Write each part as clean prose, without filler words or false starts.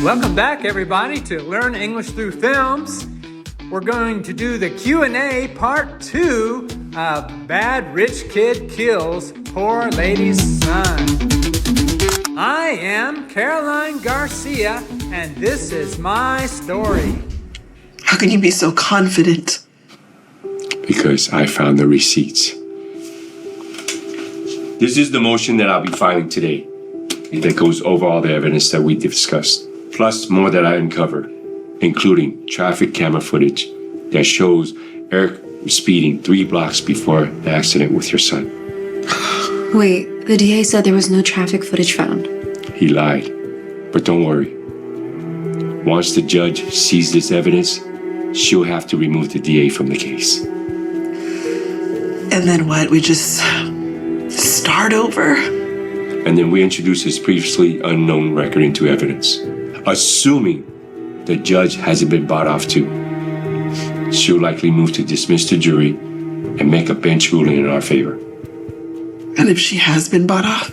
Welcome back, everybody, to Learn English Through Films. We're going to do the Q&A part 2 of Bad Rich Kid Kills Poor Lady's Son. I am Caroline Garcia, and this is my story. How can you be so confident? Because I found the receipts. This is the motion that I'll be filing today. That goes over all the evidence that we discussed, plus more that I uncovered, including traffic camera footage that shows Eric speeding 3 blocks before the accident with your son. Wait, the DA said there was no traffic footage found. He lied, but don't worry. Once the judge sees this evidence, she'll have to remove the DA from the case. And then what? We just start over? And then we introduce his previously unknown record into evidence, assuming the judge hasn't been bought off too. She'll likely move to dismiss the jury and make a bench ruling in our favor. And if she has been bought off?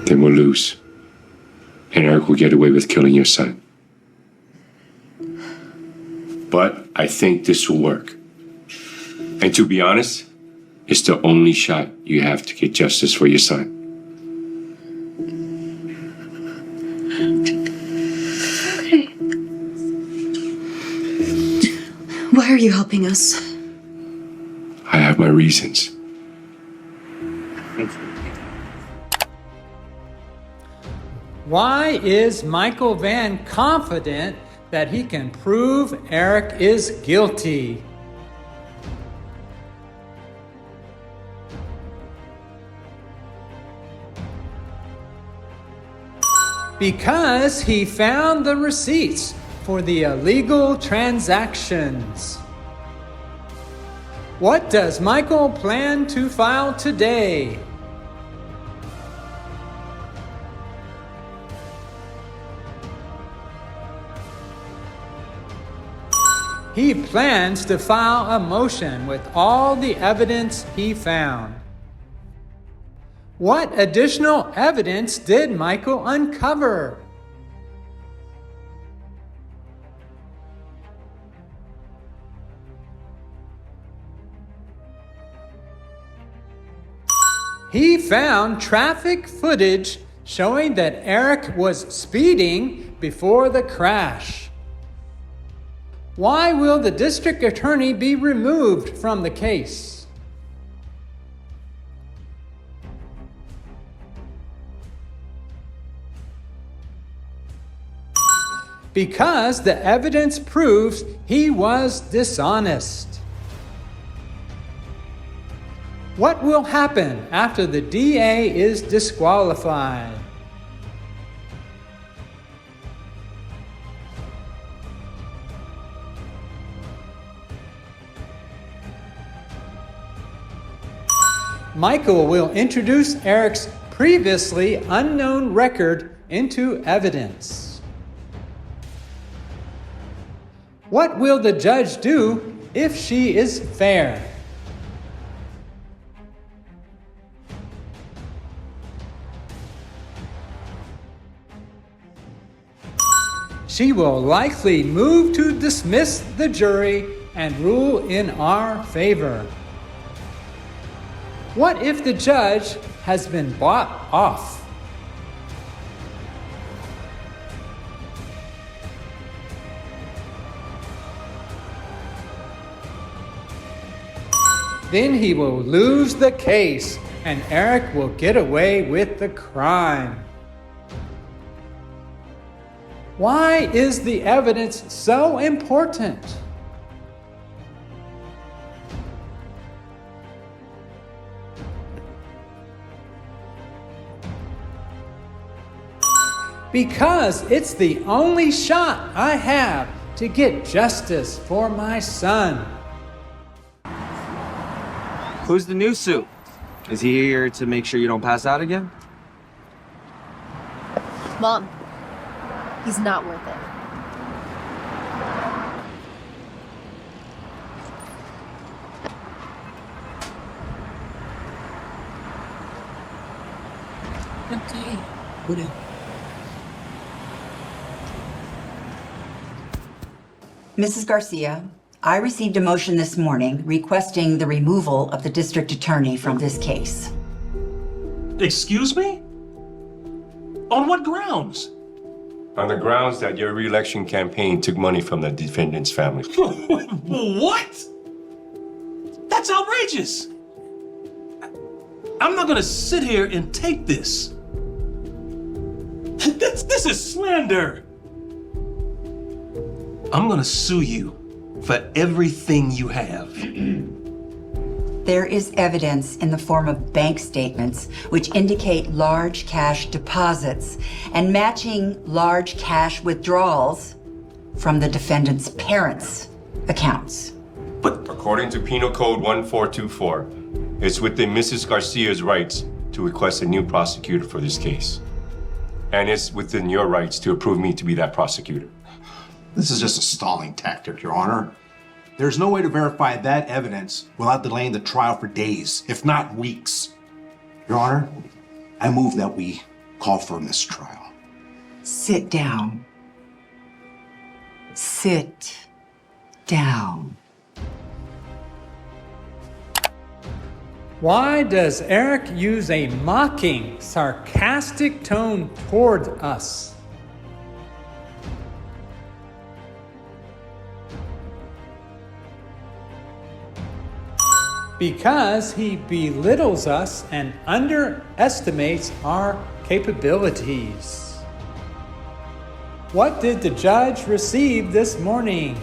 Then we'll lose. And Eric will get away with killing your son. But I think this will work. And to be honest, it's the only shot you have to get justice for your son. Okay. Why are you helping us? I have my reasons. Why is Michael Vann confident that he can prove Eric is guilty? Because he found the receipts for the illegal transactions. What does Michael plan to file today? He plans to file a motion with all the evidence he found. What additional evidence did Michael uncover? He found traffic footage showing that Eric was speeding before the crash. Why will the district attorney be removed from the case? Because the evidence proves he was dishonest. What will happen after the DA is disqualified? Michael will introduce Eric's previously unknown record into evidence. What will the judge do if she is fair? She will likely move to dismiss the jury and rule in our favor. What if the judge has been bought off? Then he will lose the case and Eric will get away with the crime. Why is the evidence so important? Because it's the only shot I have to get justice for my son. Who's the new suit? Is he here to make sure you don't pass out again? Mom, he's not worth it. Okay. What Mrs. Garcia, I received a motion this morning requesting the removal of the district attorney from this case. Excuse me? On what grounds? On the grounds that your re-election campaign took money from the defendant's family. What? That's outrageous. I'm not gonna sit here and take this. This is slander. I'm gonna sue you for everything you have. There is evidence in the form of bank statements which indicate large cash deposits and matching large cash withdrawals from the defendant's parents' accounts. But according to Penal Code 1424, it's within Mrs. Garcia's rights to request a new prosecutor for this case. And it's within your rights to approve me to be that prosecutor. This is just a stalling tactic, Your Honor. There's no way to verify that evidence without delaying the trial for days, if not weeks. Your Honor, I move that we call for a mistrial. Sit down. Sit down. Why does Eric use a mocking, sarcastic tone toward us? Because he belittles us and underestimates our capabilities. What did the judge receive this morning?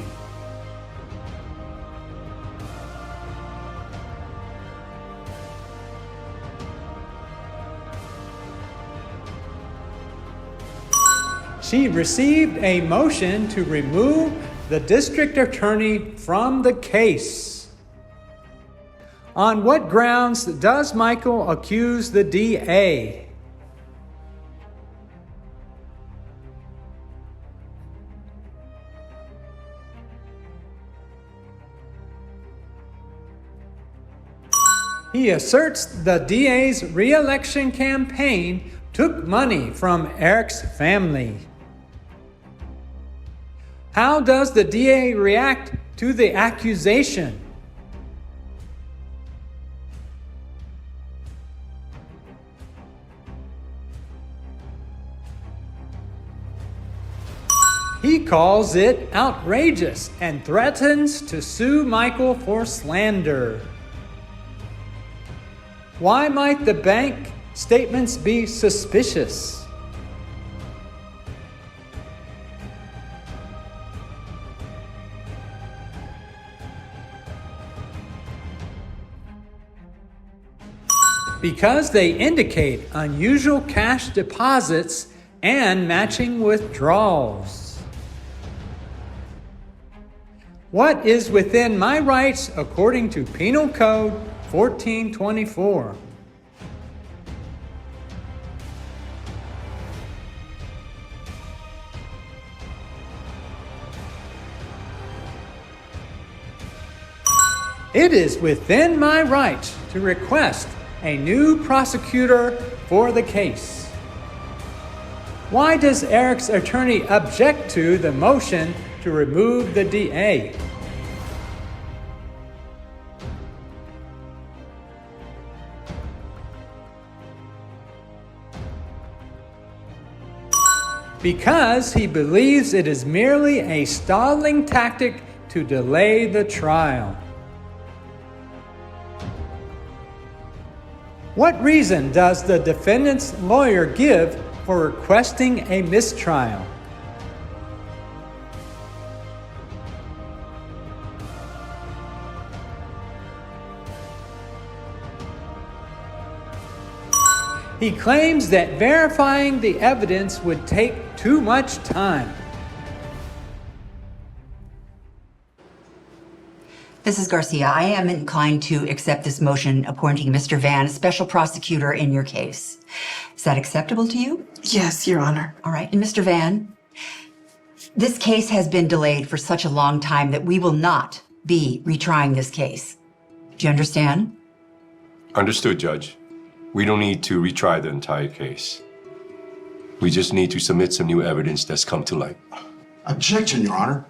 She received a motion to remove the district attorney from the case. On what grounds does Michael accuse the DA? He asserts the DA's re-election campaign took money from Eric's family. How does the DA react to the accusation? He calls it outrageous and threatens to sue Michael for slander. Why might the bank statements be suspicious? Because they indicate unusual cash deposits and matching withdrawals. What is within my rights according to Penal Code 1424? It is within my rights to request a new prosecutor for the case. Why does Eric's attorney object to the motion to remove the DA? Because he believes it is merely a stalling tactic to delay the trial. What reason does the defendant's lawyer give for requesting a mistrial? He claims that verifying the evidence would take too much time. Mrs. Garcia, I am inclined to accept this motion appointing Mr. Van as special prosecutor in your case. Is that acceptable to you? Yes, Your Honor. All right. And Mr. Van, this case has been delayed for such a long time that we will not be retrying this case. Do you understand? Understood, Judge. We don't need to retry the entire case. We just need to submit some new evidence that's come to light. Objection, Your Honor.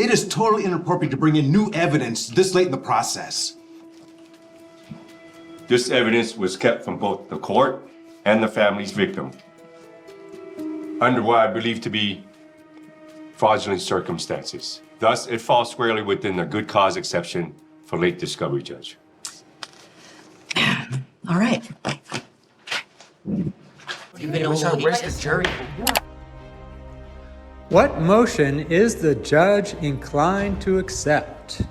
It is totally inappropriate to bring in new evidence this late in the process. This evidence was kept from both the court and the family's victim under what I believe to be fraudulent circumstances. Thus, it falls squarely within the good cause exception for late discovery, Judge. All right. Where's the jury? What motion is the judge inclined to accept?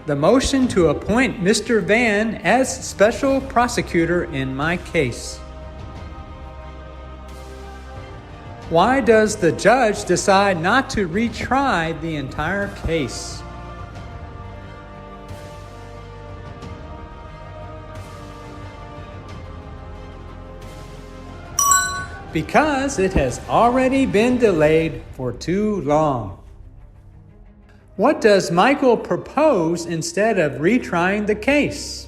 The motion to appoint Mr. Van as special prosecutor in my case. Why does the judge decide not to retry the entire case? Because it has already been delayed for too long. What does Michael propose instead of retrying the case?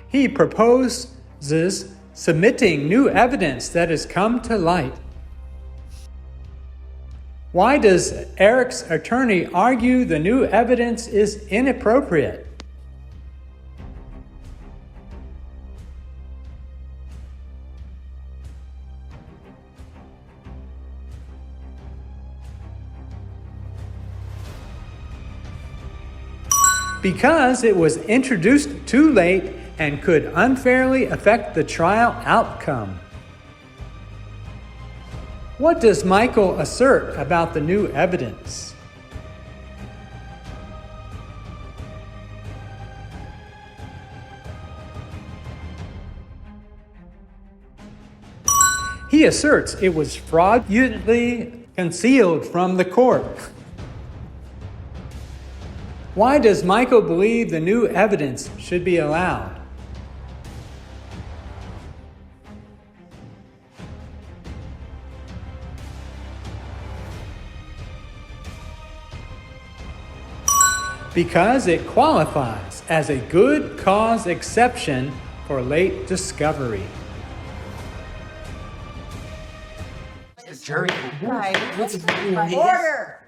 He proposes submitting new evidence that has come to light. Why does Eric's attorney argue the new evidence is inappropriate? Because it was introduced too late and could unfairly affect the trial outcome. What does Michael assert about the new evidence? He asserts it was fraudulently concealed from the court. Why does Michael believe the new evidence should be allowed? Because it qualifies as a good cause exception for late discovery. The jury. Order!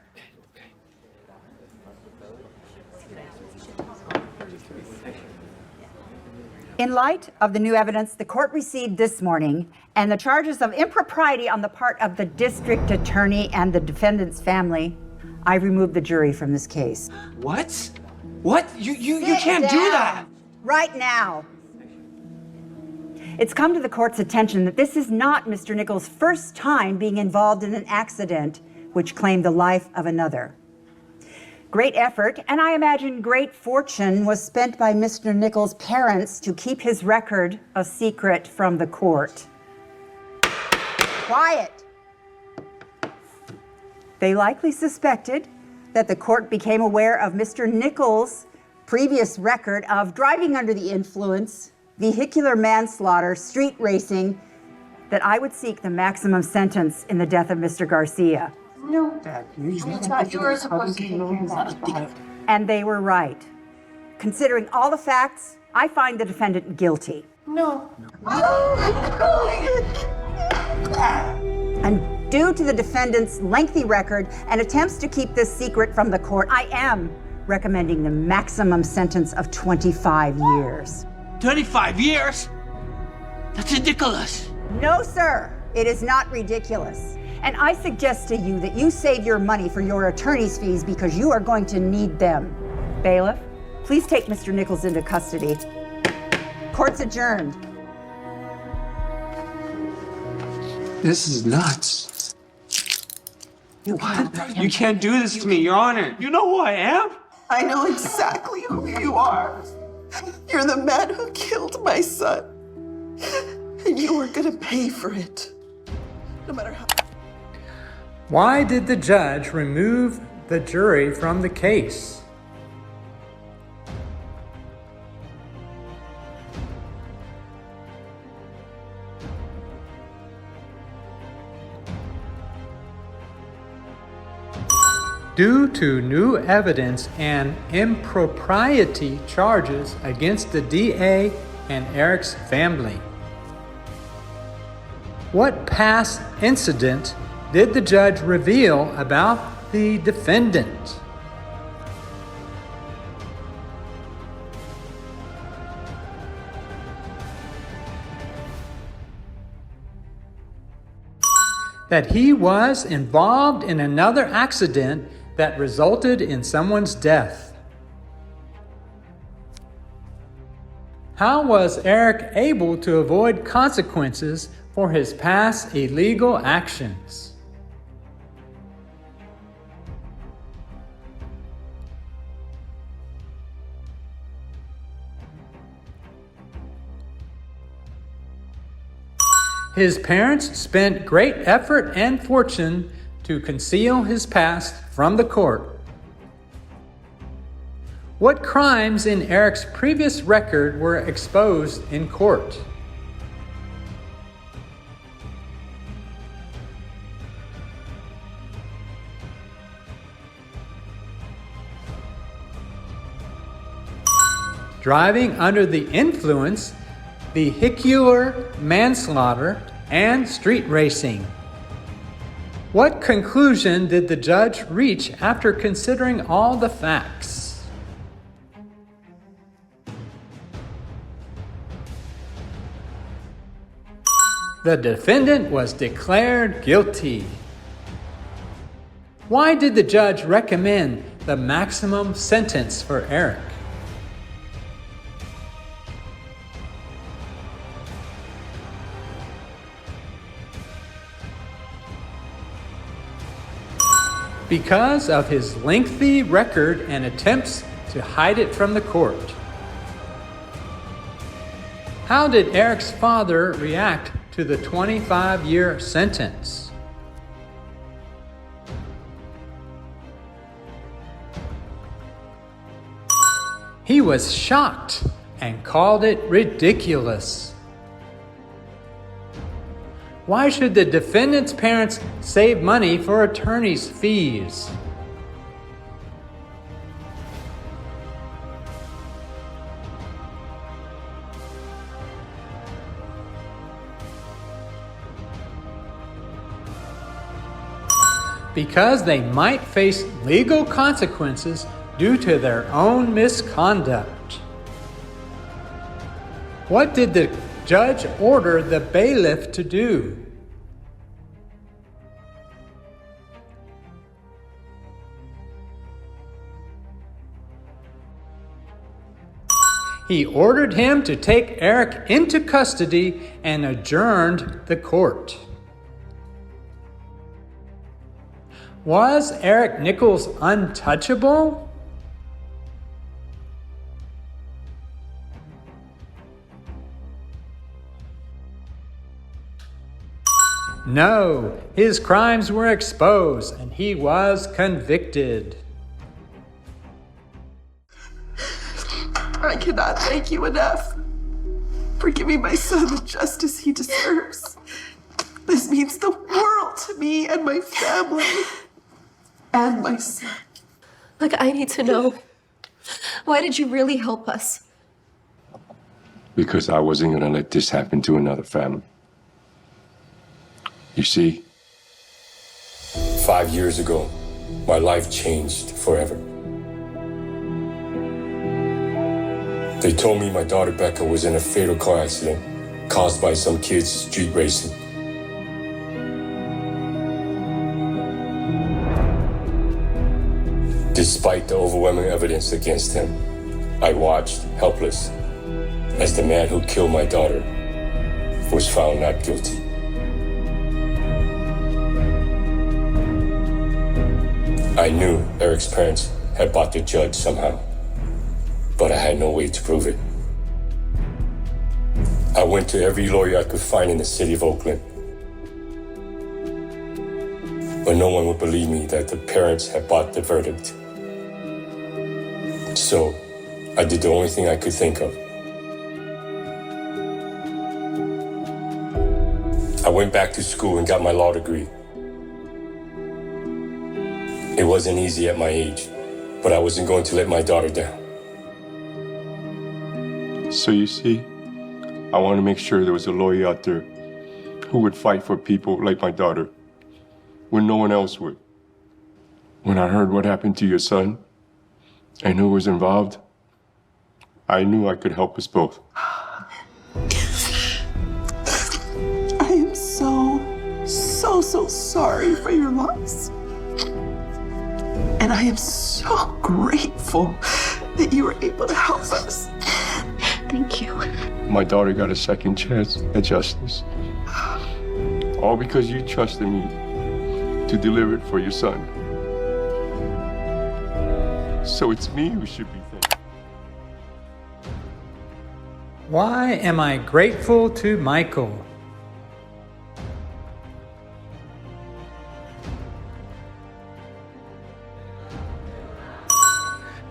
In light of the new evidence the court received this morning and the charges of impropriety on the part of the district attorney and the defendant's family, I remove the jury from this case. What? What? You can't do that! Right now. It's come to the court's attention that this is not Mr. Nichols' first time being involved in an accident which claimed the life of another. Great effort, and I imagine great fortune, was spent by Mr. Nichols' parents to keep his record a secret from the court. Quiet! They likely suspected that the court became aware of Mr. Nichols' previous record of driving under the influence, vehicular manslaughter, street racing, that I would seek the maximum sentence in the death of Mr. Garcia. No. You were supposed to take care of that. And they were right. Considering all the facts, I find the defendant guilty. No. And due to the defendant's lengthy record and attempts to keep this secret from the court, I am recommending the maximum sentence of 25 years. 25 years? That's ridiculous. No, sir. It is not ridiculous. And I suggest to you that you save your money for your attorney's fees because you are going to need them. Bailiff, please take Mr. Nichols into custody. Court's adjourned. This is nuts. What? You can't do this to me, Your Honor. You know who I am? I know exactly who you are. You're the man who killed my son. And you were gonna pay for it. No matter how. Why did the judge remove the jury from the case? due to new evidence and impropriety charges against the DA and Eric's family. What past incident did the judge reveal about the defendant? That he was involved in another accident that resulted in someone's death. How was Eric able to avoid consequences for his past illegal actions? His parents spent great effort and fortune to conceal his past from the court. What crimes in Eric's previous record were exposed in court? Driving under the influence, vehicular manslaughter, and street racing. What conclusion did the judge reach after considering all the facts? The defendant was declared guilty. Why did the judge recommend the maximum sentence for Eric? Because of his lengthy record and attempts to hide it from the court. How did Eric's father react to the 25-year sentence? He was shocked and called it ridiculous. Why should the defendant's parents save money for attorney's fees? Because they might face legal consequences due to their own misconduct. What did the judge order the bailiff to do? He ordered him to take Eric into custody and adjourned the court. Was Eric Nichols untouchable? No, his crimes were exposed and he was convicted. I cannot thank you enough for giving my son the justice he deserves. This means the world to me and my family and my son. Look, I need to know. Why did you really help us? Because I wasn't going to let this happen to another family. You see, 5 years ago, my life changed forever. They told me my daughter Becca was in a fatal car accident caused by some kids street racing. Despite the overwhelming evidence against him, I watched, helpless, as the man who killed my daughter was found not guilty. I knew Eric's parents had bought the judge somehow, but I had no way to prove it. I went to every lawyer I could find in the city of Oakland, but no one would believe me that the parents had bought the verdict. So I did the only thing I could think of. I went back to school and got my law degree. It wasn't easy at my age, but I wasn't going to let my daughter down. So you see, I want to make sure there was a lawyer out there who would fight for people like my daughter when no one else would. When I heard what happened to your son and who was involved, I knew I could help us both. I am so sorry for your loss. And I am so grateful that you were able to help us. Thank you. My daughter got a second chance at justice. All because you trusted me to deliver it for your son. So it's me who should be thankful. Why am I grateful to Michael?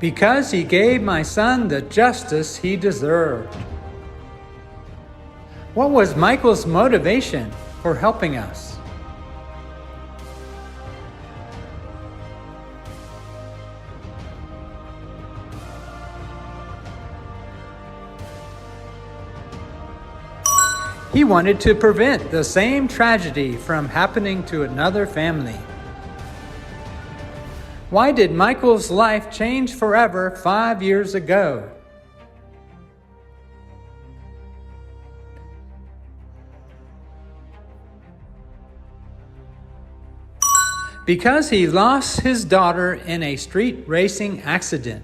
Because he gave my son the justice he deserved. What was Michael's motivation for helping us? He wanted to prevent the same tragedy from happening to another family. Why did Michael's life change forever 5 years ago? Because he lost his daughter in a street racing accident.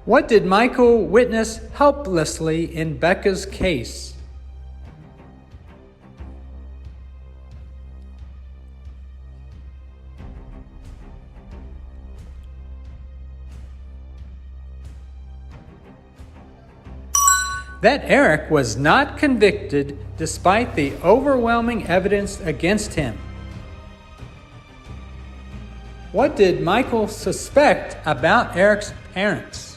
What did Michael witness helplessly in Becca's case? That Eric was not convicted despite the overwhelming evidence against him. What did Michael suspect about Eric's parents?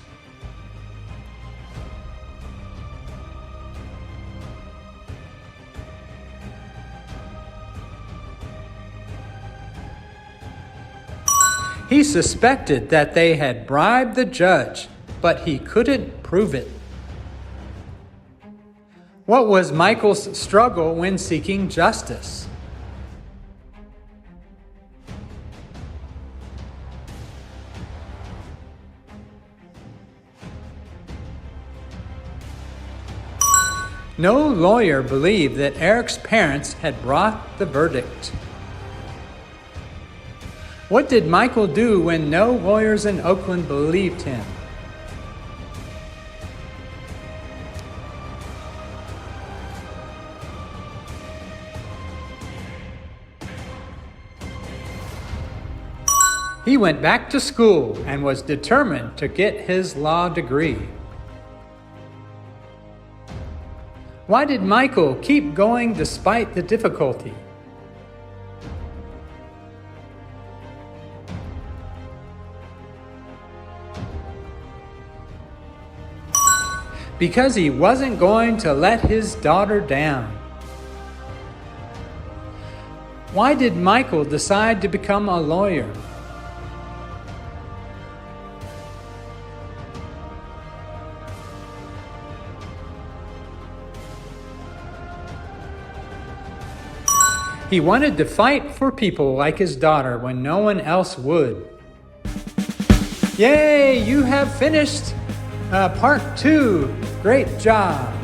He suspected that they had bribed the judge, but he couldn't prove it. What was Michael's struggle when seeking justice? No lawyer believed that Eric's parents had brought the verdict. What did Michael do when no lawyers in Oakland believed him? He went back to school and was determined to get his law degree. Why did Michael keep going despite the difficulty? Because he wasn't going to let his daughter down. Why did Michael decide to become a lawyer? He wanted to fight for people like his daughter when no one else would. Yay, you have finished part 2. Great job.